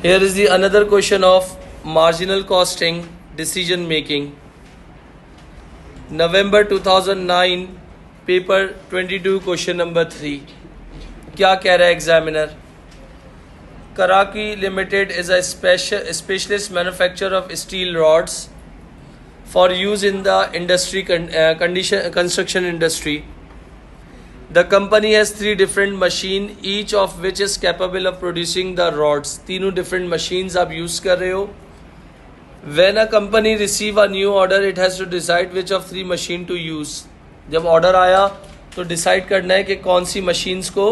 Here is the another question of marginal costing decision making. November 2009 paper 22 question number 3. क्या कह रहा है examiner? Karaki Limited is a specialist manufacturer of steel rods for use in the construction industry. The company has 3 different machines, each of which is capable of producing the rods. तीनों different machines आप use कर रहे हो. When a company receive a new order, it has to decide which of 3 machine to use. जब order आया तो decide करना है कि कौन सी machines को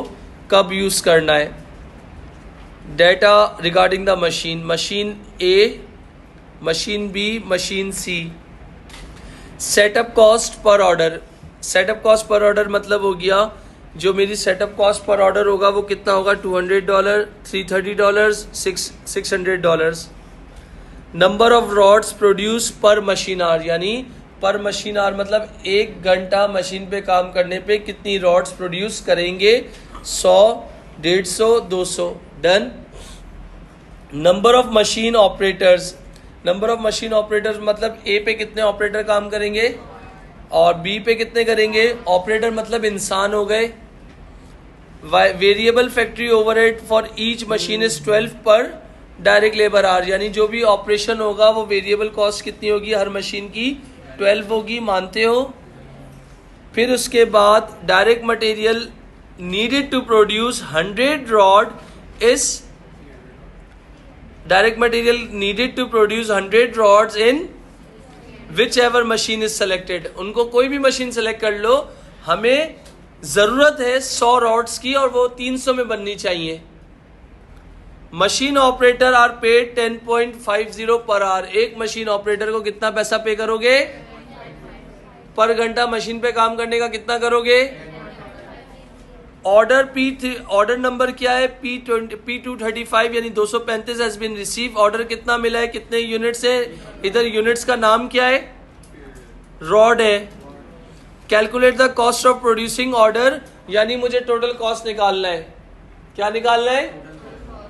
कब use करना है. Data regarding the machine: machine A, machine B, machine C. Setup cost per order. Setup cost per order मतलब हो गया जो मेरी सेटअप कॉस्ट पर ऑर्डर होगा वो कितना होगा, $200, $330, $600. नंबर ऑफ रॉड्स प्रोड्यूस पर मशीन आवर, यानी पर मशीन आवर मतलब 1 घंटा मशीन पे काम करने पे कितनी रॉड्स प्रोड्यूस करेंगे, 100, 150, 200. Done. Number of machine operators. Number of machine operators मतलब ए पे कितने ऑपरेटर काम करेंगे और बी पे कितने करेंगे. ऑपरेटर मतलब इंसान हो गए. Variable factory overhead for each machine is 12 पर डायरेक्ट लेबर आवर, यानी जो भी ऑपरेशन होगा वो वेरिएबल कॉस्ट कितनी होगी हर मशीन की, 12 होगी. मानते हो? फिर उसके बाद direct material needed to produce 100 rod is direct material needed to produce 100 rods in whichever machine is selected. उनको कोई भी मशीन सेलेक्ट कर लो, हमें जरूरत है 100 रॉड्स की और वो 300 में बननी चाहिए. Machine operator are paid 10.50 per hour. एक मशीन ऑपरेटर को कितना पैसा पे करोगे पर घंटा मशीन पे काम करने का कितना करोगे. ऑर्डर नंबर क्या है, P235 यानी 235 हैज बीन रिसीव. ऑर्डर कितना मिला है, कितने यूनिट्स है, इधर यूनिट्स का नाम क्या है, रॉड है. Calculate the cost of producing order, यानी मुझे टोटल कॉस्ट निकालना है. क्या निकालना है,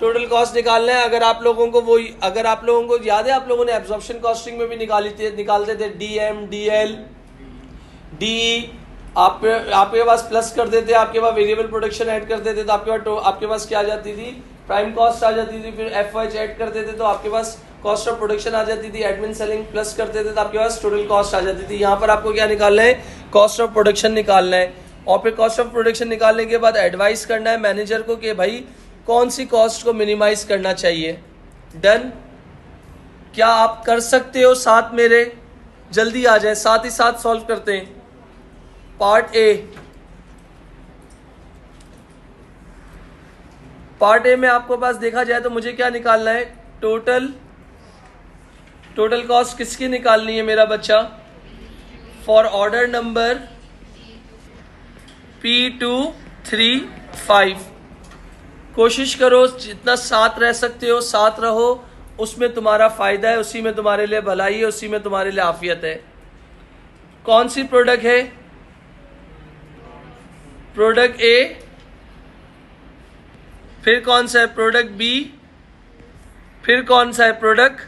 टोटल कॉस्ट निकालना है. अगर आप लोगों को याद है, आप लोगों ने एब्जॉर्प्शन कॉस्टिंग में भी निकालते थे DM, DL, DE. आपके पास प्लस कर देते, आपके पास वेरिएबल प्रोडक्शन ऐड कर देते तो आपके पास क्या आ जाती थी, प्राइम कॉस्ट आ जाती थी. फिर FH ऐड कर देते तो आपके पास कॉस्ट ऑफ प्रोडक्शन आ जाती थी. एडमिन सेलिंग प्लस कर देते तो आपके पास टोटल कॉस्ट आ जाती थी. यहाँ पर आपको क्या निकालना है, कॉस्ट ऑफ प्रोडक्शन निकालना है. और फिर कॉस्ट ऑफ प्रोडक्शन निकालने के बाद एडवाइस करना है मैनेजर को कि भाई कौन सी कॉस्ट को मिनिमाइज करना चाहिए. डन. क्या आप कर सकते हो साथ मेरे? जल्दी आ जाए, साथ ही साथ सॉल्व करते हैं. पार्ट ए में आपको पास देखा जाए तो मुझे क्या निकालना है, टोटल कॉस्ट किसकी निकालनी है मेरा बच्चा, फॉर ऑर्डर नंबर P235. कोशिश करो जितना साथ रह सकते हो साथ रहो, उसमें तुम्हारा फायदा है, उसी में तुम्हारे लिए भलाई है, उसी में तुम्हारे लिए आफियत है. कौन सी प्रोडक्ट है, प्रोडक्ट ए. फिर कौन सा है, प्रोडक्ट बी. फिर कौन सा है, प्रोडक्ट.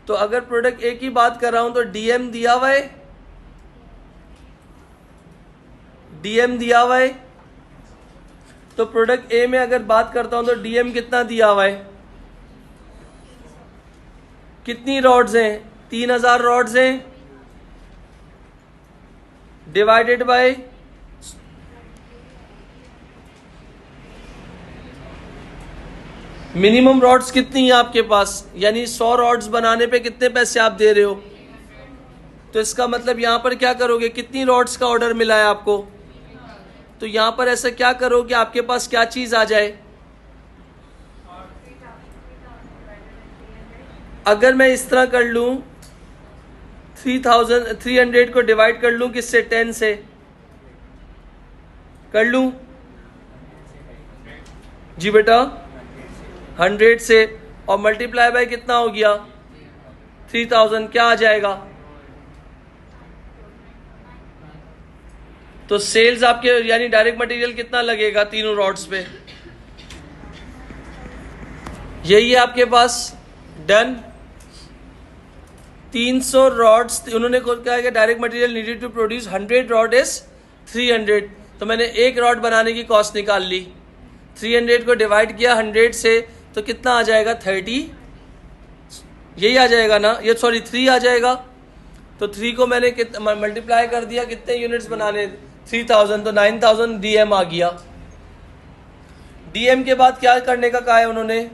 तो अगर प्रोडक्ट ए की बात कर रहा हूं तो DM दिया हुआ है, DM दिया हुआ है. तो प्रोडक्ट ए में अगर बात करता हूं तो DM कितना दिया हुआ है, कितनी रॉड्स हैं, 3000 रॉड्स हैं, डिवाइडेड बाय मिनिमम रॉड्स कितनी है आपके पास, यानी 100 रॉड्स बनाने पे कितने पैसे आप दे रहे हो. तो इसका मतलब यहां पर क्या करोगे, कितनी रॉड्स का ऑर्डर मिला है आपको. तो यहां पर ऐसा क्या करो कि आपके पास क्या चीज आ जाए. अगर मैं इस तरह कर लूं, 300 को डिवाइड कर लूं किससे, 10 से कर लूं जी बेटा, 100 से, और मल्टीप्लाई बाय कितना हो गया, 3000. क्या आ जाएगा, तो सेल्स आपके यानी डायरेक्ट मटेरियल कितना लगेगा तीनों रॉड्स पे, यही है आपके पास। डन। 300 रॉड्स उन्होंने क्या है कि direct material needed to produce 100 rod is 300। तो मैंने एक रॉड बनाने की कॉस्ट निकाल ली, 300 को डिवाइड किया 100 से, तो कितना आ जाएगा 30, यही आ जाएगा ना, ये सॉरी 3 आ जाएगा। तो 3 को मैंने मल्टीप्लाई कर दिया, कितने यूनिट्स बनाने, 3000, तो 9000 डीएम आ गया। डीएम के बाद क्या करने का कहा है उन्होंने,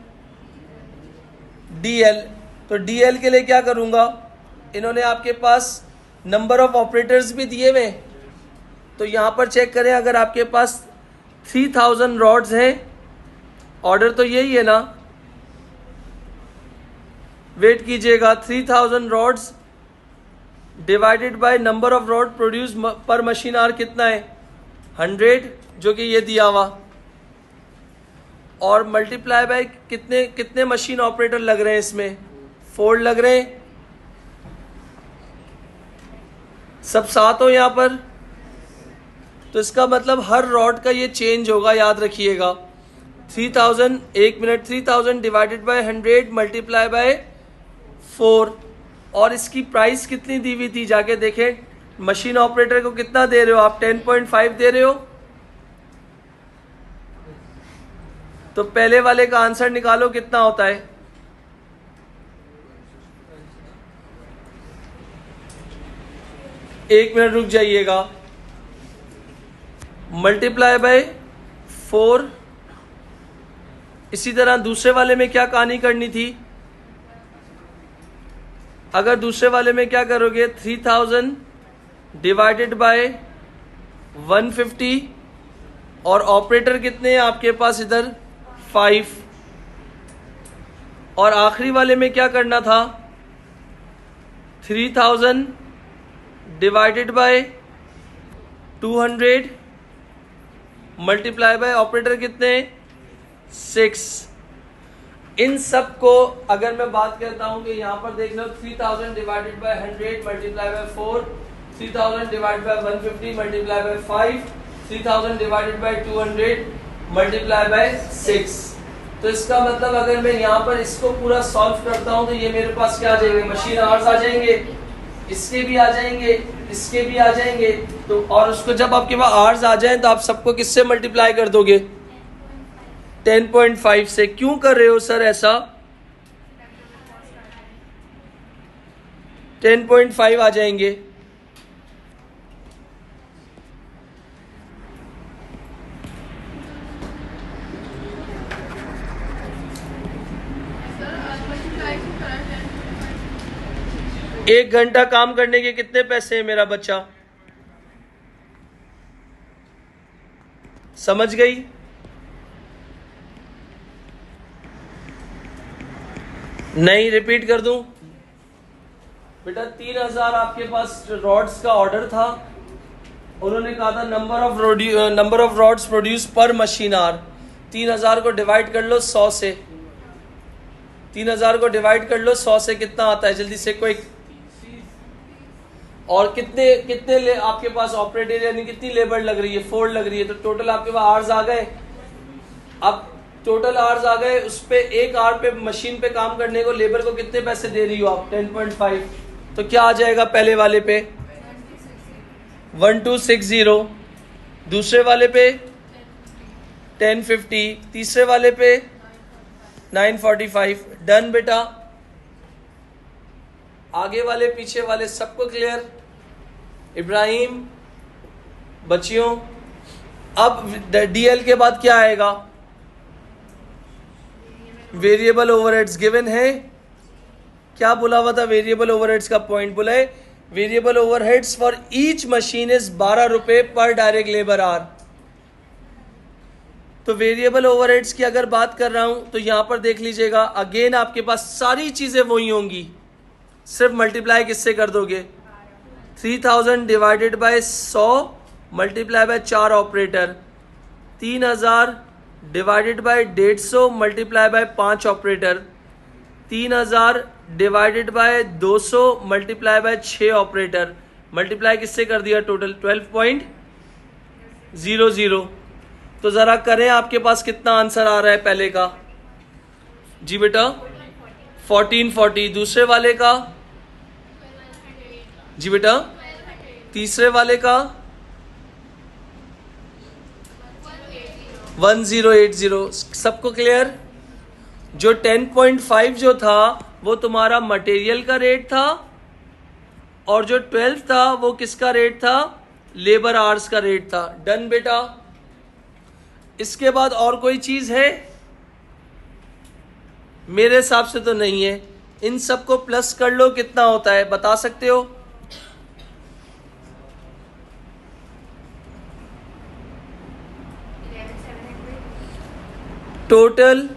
डीएल। तो डीएल के लिए क्या करूंगा, इन्होंने आपके पास नंबर ऑफ ऑपरेटर्स भी दिए हुए, तो यहां पर चेक करें, अगर आपके पास 3000 रॉड्स हैं, ऑर्डर तो यही है ना, वेट कीजिएगा, 3000 rods divided by number of rod produce पर मशीन आवर कितना है 100, जो कि ये दिया हुआ, और मल्टीप्लाई बाय कितने कितने मशीन ऑपरेटर लग रहे हैं इसमें, 4 लग रहे हैं, सब 7 हो यहां पर। तो इसका मतलब हर रॉड का ये चेंज होगा, याद रखिएगा। 3000, एक minute, 3000 divided by 100 multiply by 4, और इसकी प्राइस कितनी दी हुई थी, जाके देखें मशीन ऑपरेटर को कितना दे रहे हो आप, 10.5 दे रहे हो। तो पहले वाले का आंसर निकालो कितना होता है, एक मिनट रुक जाइएगा, मल्टीप्लाई बाय 4। इसी तरह दूसरे वाले में क्या कहानी करनी थी, अगर दूसरे वाले में क्या करोगे, 3000 डिवाइडेड बाय 150, और ऑपरेटर कितने हैं आपके पास इधर 5, और आखिरी वाले में क्या करना था, 3000 divided by 200 multiply by operator कितने 6। इन सब को अगर मैं बात करता हूं कि यहां पर देख लो, 3000 divided by 100 multiply by 4, 3000 divided by 150 multiply by 5, 3000 divided by 200 multiply by 6। तो इसका मतलब अगर मैं यहां पर इसको पूरा सॉल्व करता हूं तो ये मेरे पास क्या आ जाएंगे, मशीन आवर्स आ जाएंगे, इसके भी आ जाएंगे, इसके भी आ जाएंगे। तो और उसको जब आपके पास आवर्स आ जाए तो आप सबको किससे मल्टीप्लाई कर दोगे, 10.5 से। क्यों कर रहे हो सर ऐसा, 10.5 आ जाएंगे। एक घंटा काम करने के कितने पैसे हैं मेरा बच्चा, समझ गई। नहीं, रिपीट कर दूं बेटा, 3000 आपके पास रॉड्स का ऑर्डर था, उन्होंने कहा था नंबर ऑफ रॉड्स प्रोड्यूस पर मशीन आवर, 3000 को डिवाइड कर लो 100 से, 3000 को डिवाइड कर लो 100 से, कितना आता है जल्दी से कोई, और कितने आपके पास ऑपरेटर यानी कितनी लेबर लग रही है, 4 लग रही है, तो टोटल आपके पास आवर्स आ गए। अब टोटल आवर्स आ गए, उस पे एक आवर पे मशीन पे काम करने को लेबर को कितने पैसे दे रही हो आप, 10.5। तो क्या आ जाएगा पहले वाले पे 1260, दूसरे वाले पे 1050, तीसरे वाले पे 945। डन बेटा, आगे वाले पीछे वाले सबको क्लियर, इब्राहिम बच्चियों। अब डीएल के बाद क्या आएगा, वेरिएबल ओवरहेड्स गिवन है, क्या बोला हुआ था वेरिएबल ओवरहेड्स का पॉइंट बोला है, variable overheads for each machine is 12 रुपए पर डायरेक्ट लेबर आवर। तो वेरिएबल ओवरहेड्स की अगर बात कर रहा हूं तो यहां पर देख लीजिएगा, अगेन आपके पास सारी चीजें वही होंगी, सिर्फ मल्टीप्लाई किससे कर दोगे, 3000 divided by 100 multiply by 4 operator, 3000 divided by 150 multiply by 5 operator, 3000 divided by 200 multiply by 6 operator, multiply किससे कर दिया टोटल 12.00। तो जरा करें आपके पास कितना आंसर आ रहा है पहले का, जी बेटा 1440। दूसरे वाले का जी बेटा, तीसरे वाले का 1080। सबको क्लियर? जो 10.5 जो था वो तुम्हारा मटेरियल का रेट था, और जो 12 था वो किसका रेट था? लेबर आवर्स का रेट था। डन बेटा। इसके बाद और कोई चीज है? मेरे हिसाब से तो नहीं है। इन सबको प्लस कर लो, कितना होता है बता सकते हो? टोटल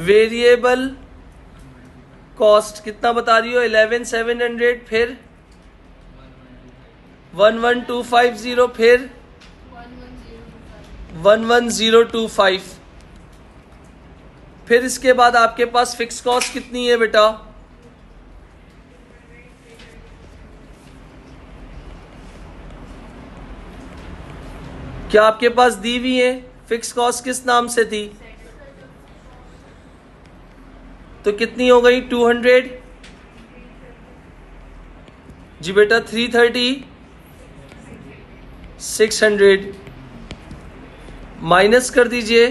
वेरिएबल कॉस्ट कितना बता रही हो? 11,700, फिर 11,250, फिर 11,025। फिर इसके बाद आपके पास फिक्स कॉस्ट कितनी है बेटा? क्या आपके पास दी हुई है? फिक्स कॉस्ट किस नाम से थी? तो कितनी हो गई? 200। जी बेटा 330, 600 माइनस कर दीजिए,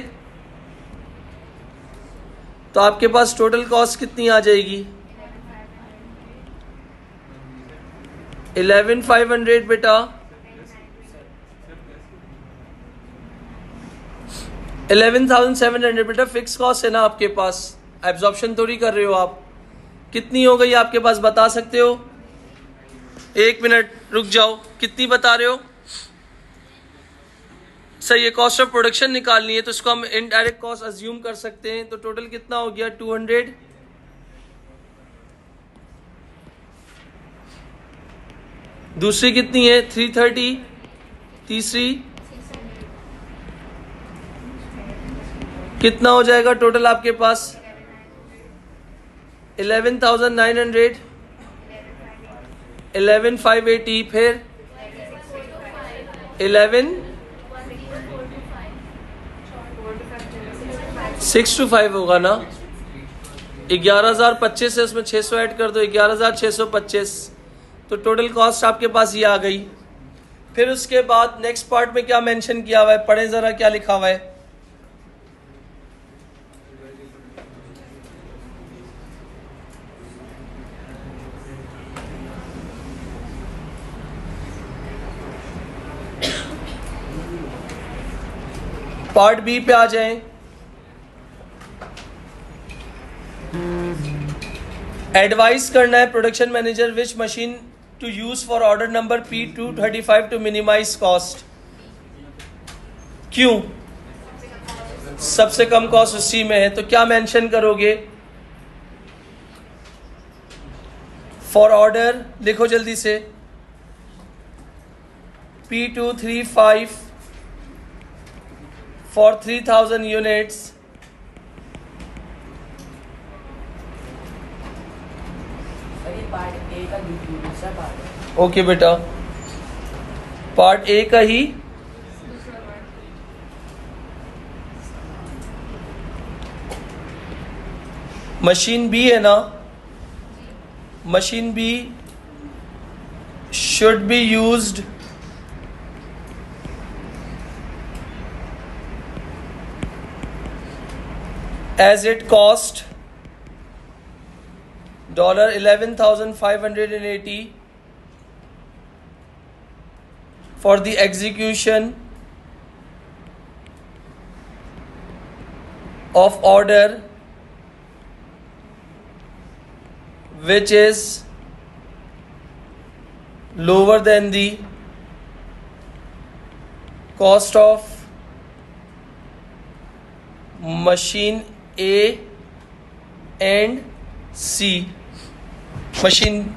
तो आपके पास टोटल कॉस्ट कितनी आ जाएगी? 11,500 बेटा। 11,700 बेटा फिक्स कॉस्ट है ना आपके पास, एब्जॉर्प्शन थोड़ी कर रहे हो आप। कितनी हो गई आपके पास बता सकते हो? एक मिनट रुक जाओ, कितनी बता रहे हो? सर ये कॉस्ट ऑफ प्रोडक्शन निकालनी है तो इसको हम इनडायरेक्ट कॉस्ट अज्यूम कर सकते हैं। तो टोटल कितना हो गया? 200। दूसरी कितनी है? 330। तीसरी कितना हो जाएगा टोटल आपके पास? 11,900, 11,580, फिर 11,625 होगा ना? 11,025 है, उसमें 600 ऐड कर दो, 11,625। तो टोटल कॉस्ट आपके पास ये आ गई। फिर उसके बाद नेक्स्ट पार्ट में क्या मेंशन किया हुआ है? पढ़े जरा क्या लिखा हुआ है। पार्ट बी पे आ जाएं। एडवाइस करना है production manager which machine to use for order number P235 to minimise cost. क्यों? सबसे कम कॉस्ट उसी में है, तो क्या मेंशन करोगे? फॉर ऑर्डर लिखो जल्दी से, P235 for 3,000 units ओके बेटा, पार्ट ए का ही मशीन बी है ना? Machine B should be used as it cost $11,580 for the execution of order which is lower than the cost of machine A and C. Machine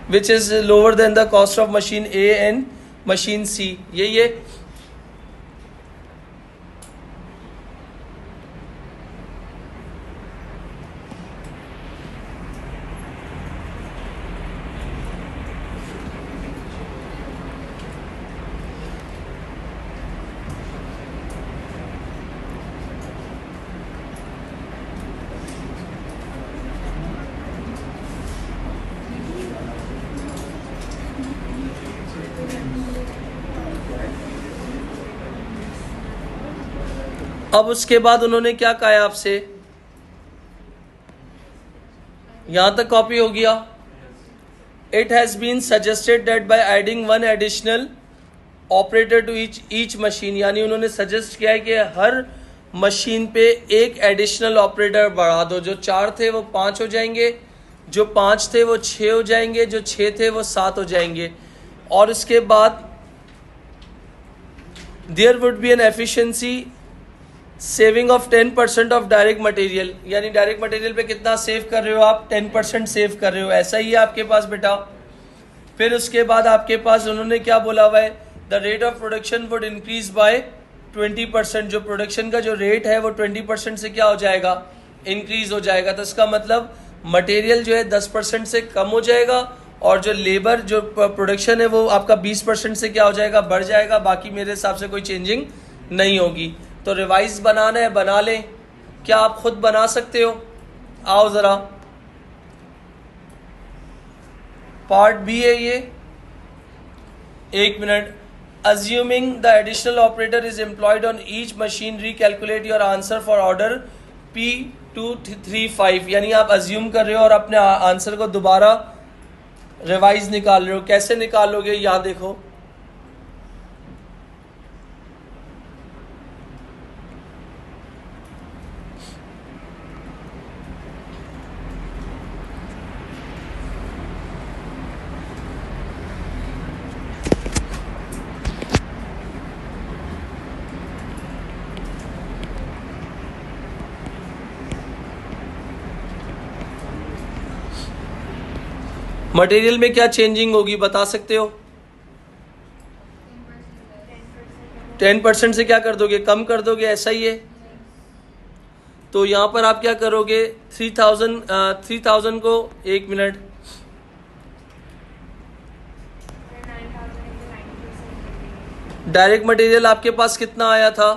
which is lower than the cost of machine A and machine C. यही है। अब उसके बाद उन्होंने क्या कहा है आपसे, यहां तक कॉपी हो गया। It has been suggested that by adding one additional operator to each machine, यानी उन्होंने सजेस्ट किया है कि हर मशीन पे एक एडिशनल ऑपरेटर बढ़ा दो। जो 4 थे वो 5 हो जाएंगे, जो 5 थे वो 6 हो जाएंगे, जो 6 थे वो 7 हो जाएंगे। और उसके बाद there would be an efficiency saving of 10% of direct material, यानी डायरेक्ट मटेरियल पे कितना सेव कर रहे हो आप, 10% सेव कर रहे हो। ऐसा ही है आपके पास बेटा। फिर उसके बाद आपके पास उन्होंने क्या बोला हुआ है, the rate of production would increase by 20%। जो प्रोडक्शन का जो रेट है वो 20% से क्या हो जाएगा, इंक्रीज हो जाएगा। तो इसका मतलब मटेरियल जो है 10% से कम हो जाएगा और जो लेबर जो प्रोडक्शन है वो आपका 20% से क्या हो जाएगा, बढ़ जाएगा। बाकी मेरे हिसाब से कोई चेंजिंग नहीं होगी। तो रिवाइज बनाना है, बना लें। क्या आप खुद बना सकते हो? आओ जरा, पार्ट बी है ये। 1 minute. Assuming the additional operator is employed on each machine, recalculate your answer for order P235। यानी आप assume कर रहे हो और अपने आंसर को दोबारा रिवाइज निकाल रहे हो। कैसे निकालोगे, यहाँ देखो। मटेरियल में क्या चेंजिंग होगी बता सकते हो? 10% से क्या कर दोगे, कम कर दोगे, ऐसा ही है। तो यहाँ पर आप क्या करोगे, 3000 को 1 मिनट, डायरेक्ट मटेरियल आपके पास कितना आया था,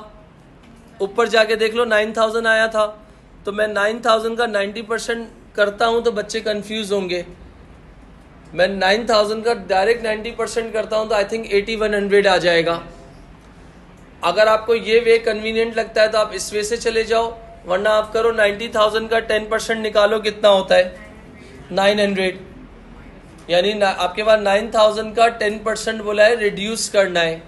ऊपर जाके देख लो 9000 आया था। तो मैं 9000 का 90% करता हूँ तो बच्चे कंफ्यूज होंगे। मैं 9000 का डायरेक्ट 90% करता हूँ तो आई थिंक 8100 आ जाएगा। अगर आपको ये वे कन्वीनियंट लगता है तो आप इस वे से चले जाओ, वरना आप करो 90,000 का 10% निकालो, कितना होता है 900। यानी आपके पास 9000 का 10% बोला है, रिड्यूस करना है।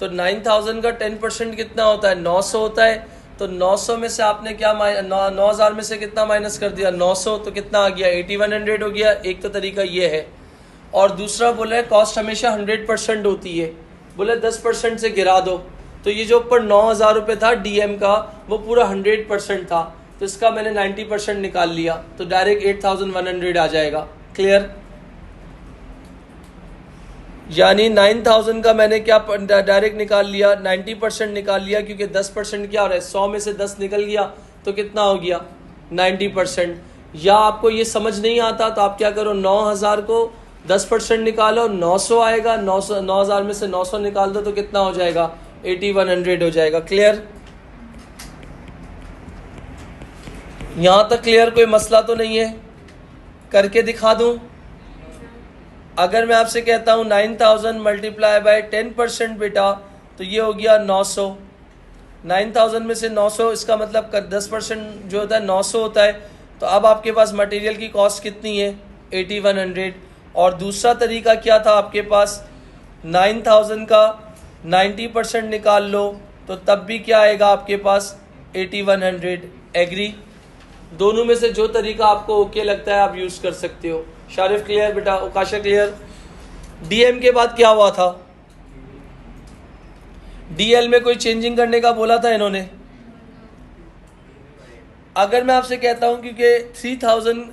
तो 9000 का 10% कितना होता है, 900 होता है। तो 900 में से आपने क्या 9000 में से कितना माइनस कर दिया, 900। तो कितना आ गया, 8100 हो गया। एक तो तरीका ये है। और दूसरा बोला है कॉस्ट हमेशा 100% होती है, बोले 10% से गिरा दो। तो ये जो ऊपर 9000 रुपये था डीएम का, वो पूरा 100% था। तो इसका मैंने 90% निकाल लिया, तो डायरेक्ट 8100 आ जाएगा। क्लियर? यानी 9000 का मैंने क्या डायरेक्ट निकाल लिया, 90% निकाल लिया, क्योंकि 10% क्या हो रहा है, 100 में से 10 निकल गया तो कितना हो गया 90%। या आपको ये समझ नहीं आता तो आप क्या करो, 9000 को 10% निकालो, 900 आएगा। 9000 में से 900 निकाल दो तो कितना हो जाएगा, 8100 हो जाएगा। क्लियर? यहां तक क्लियर? कोई मसला तो नहीं है? करके दिखा दूं? अगर मैं आपसे कहता हूँ 9000 मल्टीप्लाई बाय 10% बेटा, तो ये हो गया 900। 9000 में से 900, इसका मतलब 10% जो होता है 900 होता है। तो अब आपके पास मटेरियल की कॉस्ट कितनी है, 8100। और दूसरा तरीका क्या था आपके पास, 9000 का 90% निकाल लो तो तब भी क्या आएगा आपके पास, 8100। एग्री? दोनों में से जो तरीका आपको ओके लगता है आप यूज कर सकते हो। शारिफ क्लियर बेटा? उकाशा क्लियर? डीएम के बाद क्या हुआ था, डीएल में कोई चेंजिंग करने का बोला था इन्होंने। अगर मैं आपसे कहता हूं क्योंकि 3000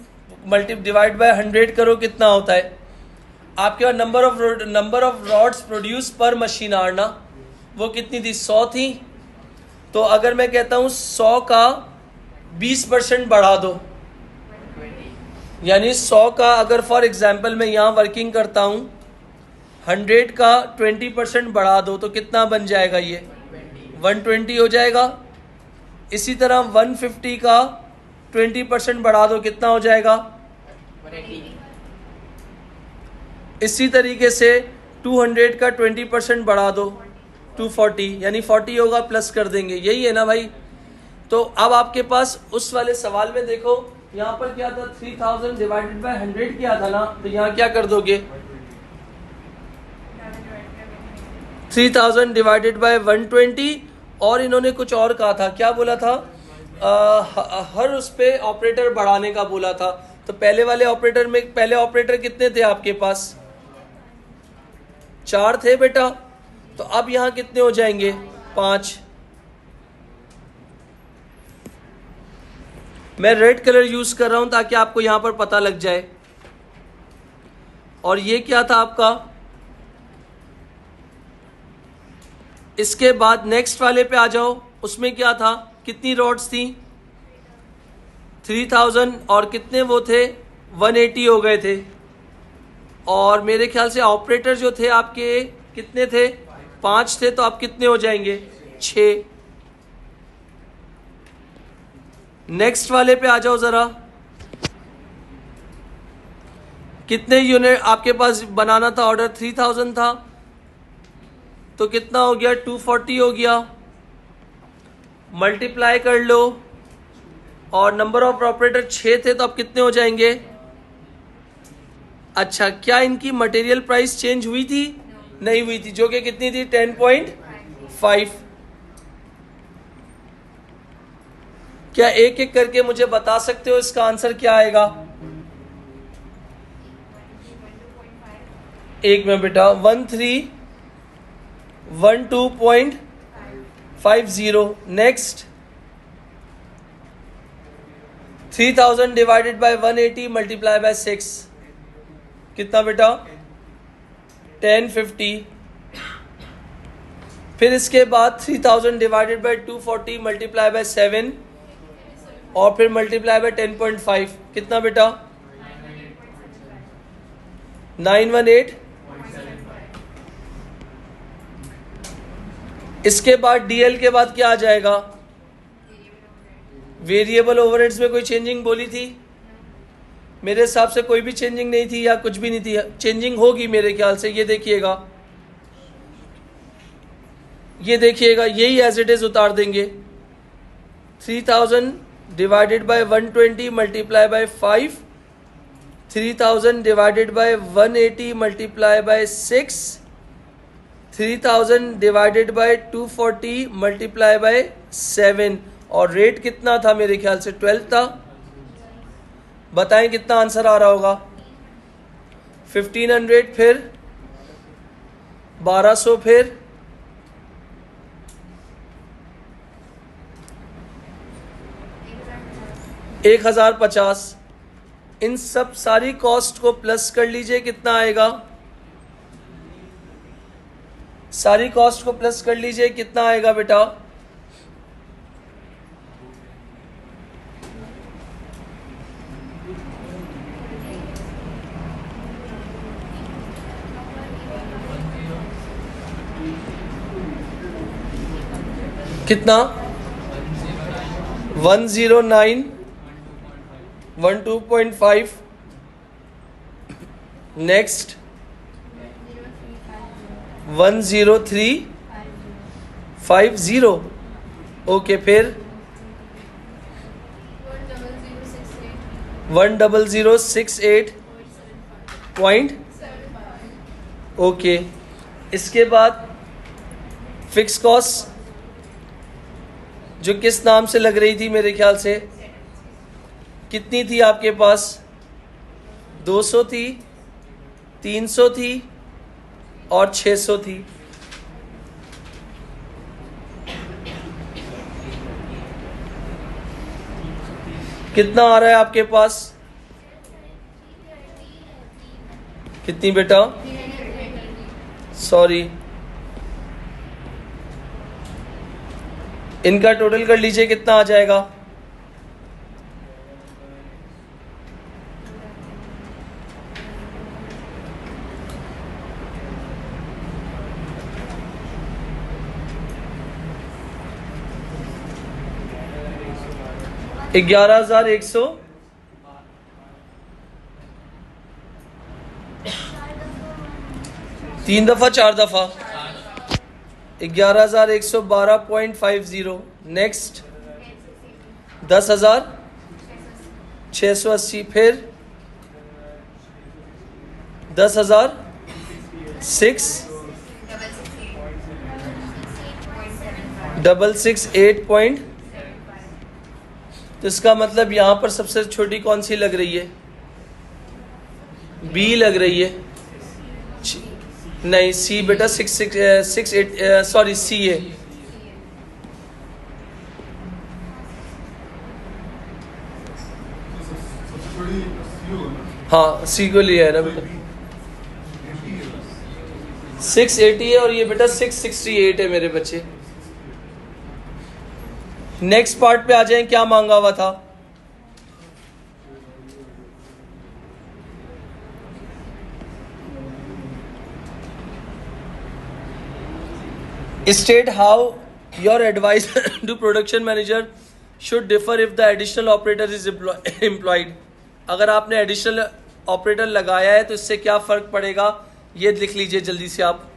मल्टी डिवाइड बाय 100 करो, कितना होता है आपके पास, नंबर ऑफ रॉड्स प्रोड्यूस पर मशीन आवर ना, वो कितनी थी, 100 थी। तो अगर मैं कहता हूं 100 का 20% बढ़ा दो, यानी 100 का अगर फॉर एग्जांपल मैं यहाँ वर्किंग करता हूँ, 100 का 20% बढ़ा दो तो कितना बन जाएगा, ये 120 हो जाएगा। इसी तरह 150 का 20% बढ़ा दो, कितना हो जाएगा 180। इसी तरीके से 200 का 20% बढ़ा दो, 240, यानी 40 होगा, प्लस कर देंगे। यही है ना भाई, तो अब आपके पास उस वाले सवाल में देखो, यहाँ पर क्या था, 3000 डिवाइडेड बाय 100 किया था ना, तो यहाँ क्या कर दोगे, 3000 डिवाइडेड बाय 120, और इन्होंने कुछ और कहा था, क्या बोला था, हर उस पे ऑपरेटर बढ़ाने का बोला था। तो पहले वाले ऑपरेटर में पहले ऑपरेटर कितने थे आपके पास, 4 थे बेटा, तो अब यहाँ कितने हो जाएंगे, 5। मैं रेड कलर यूज कर रहा हूं ताकि आपको यहां पर पता लग जाए। और ये क्या था आपका, इसके बाद नेक्स्ट वाले पे आ जाओ, उसमें क्या था, कितनी रॉड्स थी, 3000, और कितने वो थे, 180 हो गए थे। और मेरे ख्याल से ऑपरेटर जो थे आपके कितने थे, 5 थे, तो आप कितने हो जाएंगे, 6। नेक्स्ट वाले पे आ जाओ जरा, कितने यूनिट आपके पास बनाना था, ऑर्डर 3000 था, तो कितना हो गया, 240 हो गया, मल्टीप्लाई कर लो, और नंबर ऑफ ऑपरेटर 6 थे, तो अब कितने हो जाएंगे। अच्छा, क्या इनकी मटेरियल प्राइस चेंज हुई थी, नहीं हुई थी, जो कि कितनी थी, 10.5। क्या एक एक करके मुझे बता सकते हो इसका आंसर क्या आएगा, एक में बेटा, 1312.50। Next, 3000 divided by 180 multiply by 6, कितना बेटा, 1050। फिर इसके बाद 3000 डिवाइडेड बाय 240 मल्टीप्लाई बाय 7, और फिर मल्टीप्लाई बाय 10.5, कितना बेटा, 918। इसके बाद डीएल के बाद क्या आ जाएगा, वेरिएबल ओवरहेड्स में कोई चेंजिंग बोली थी, मेरे हिसाब से कोई भी चेंजिंग नहीं थी, या कुछ भी नहीं थी, चेंजिंग होगी मेरे ख्याल से। ये देखिएगा, ये देखिएगा, यही एज इट इज उतार देंगे, 3000 divided by 120 multiply by 5, 3000 divided by 180 multiply by 6, 3000 divided by 240 multiply by 7, और रेट कितना था, मेरे ख्याल से 12 था। बताएं कितना आंसर आ रहा होगा, 1500, फिर 1200, फिर 1050। इन सब सारी कॉस्ट को प्लस कर लीजिए, कितना आएगा, सारी कॉस्ट को प्लस कर लीजिए, कितना आएगा बेटा, कितना, 109 12.5। नेक्स्ट 10350। ओके, फिर 10068 ओके। इसके बाद फिक्स कॉस्ट जो किस नाम से लग रही थी, मेरे ख्याल से कितनी थी आपके पास, 200 थी, 300 थी, और 600 थी। कितना आ रहा है आपके पास, कितनी बेटा, सॉरी, इनका टोटल कर लीजिए, कितना आ जाएगा, $11,100। 3 दफा 4 दफा 11,112.50। नेक्स्ट 10,680, फिर 10,668 तो इसका मतलब यहां पर सबसे छोटी कौन सी लग रही है? बी लग रही है। नहीं, सी बेटा 668 सॉरी सी है। हाँ, सी को लिया है ना बेटा। 680 है और ये बेटा 668 है मेरे बच्चे। नेक्स्ट पार्ट पे आ जाएं, क्या मांगा हुआ था? State how your advice to production manager should differ if the additional operator is employed. अगर आपने एडिशनल ऑपरेटर लगाया है तो इससे क्या फर्क पड़ेगा, ये लिख लीजिए जल्दी से आप।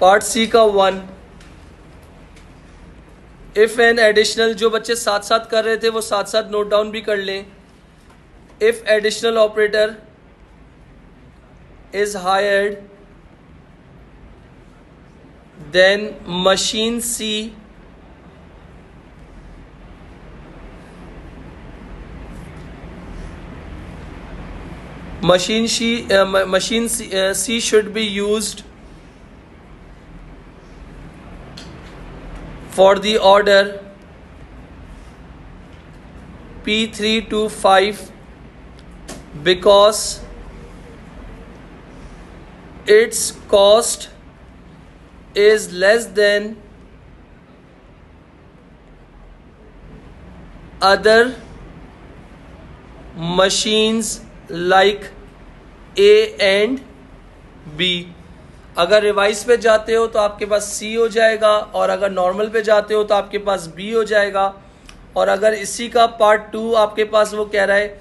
पार्ट सी का 1, इफ एन एडिशनल, जो बच्चे साथ साथ कर रहे थे वो साथ साथ नोट डाउन भी कर लें। If additional operator is hired, then machine C should be used for the order P325 because its cost is less than other machines like A and B. अगर रिवाइज पे जाते हो तो आपके पास C हो जाएगा, और अगर नॉर्मल पे जाते हो तो आपके पास B हो जाएगा। और अगर इसी का पार्ट 2 आपके पास वो कह रहा है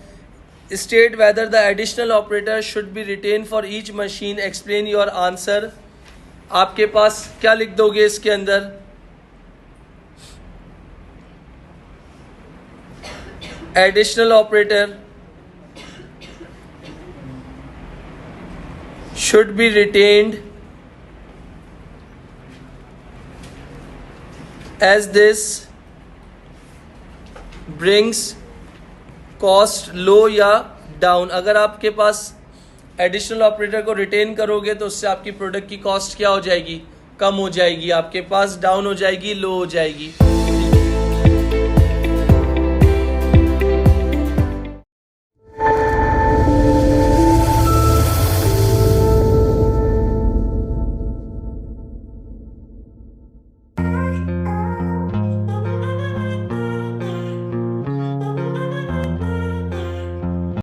state whether the additional operator should be retained for each machine, explain your answer. आपके पास क्या लिख दोगे इसके अंदर? additional operator should be retained as this brings cost low या डाउन। अगर आपके पास एडिशनल ऑपरेटर को रिटेन करोगे तो उससे आपकी प्रोडक्ट की कॉस्ट क्या हो जाएगी? कम हो जाएगी, आपके पास डाउन हो जाएगी, लो हो जाएगी।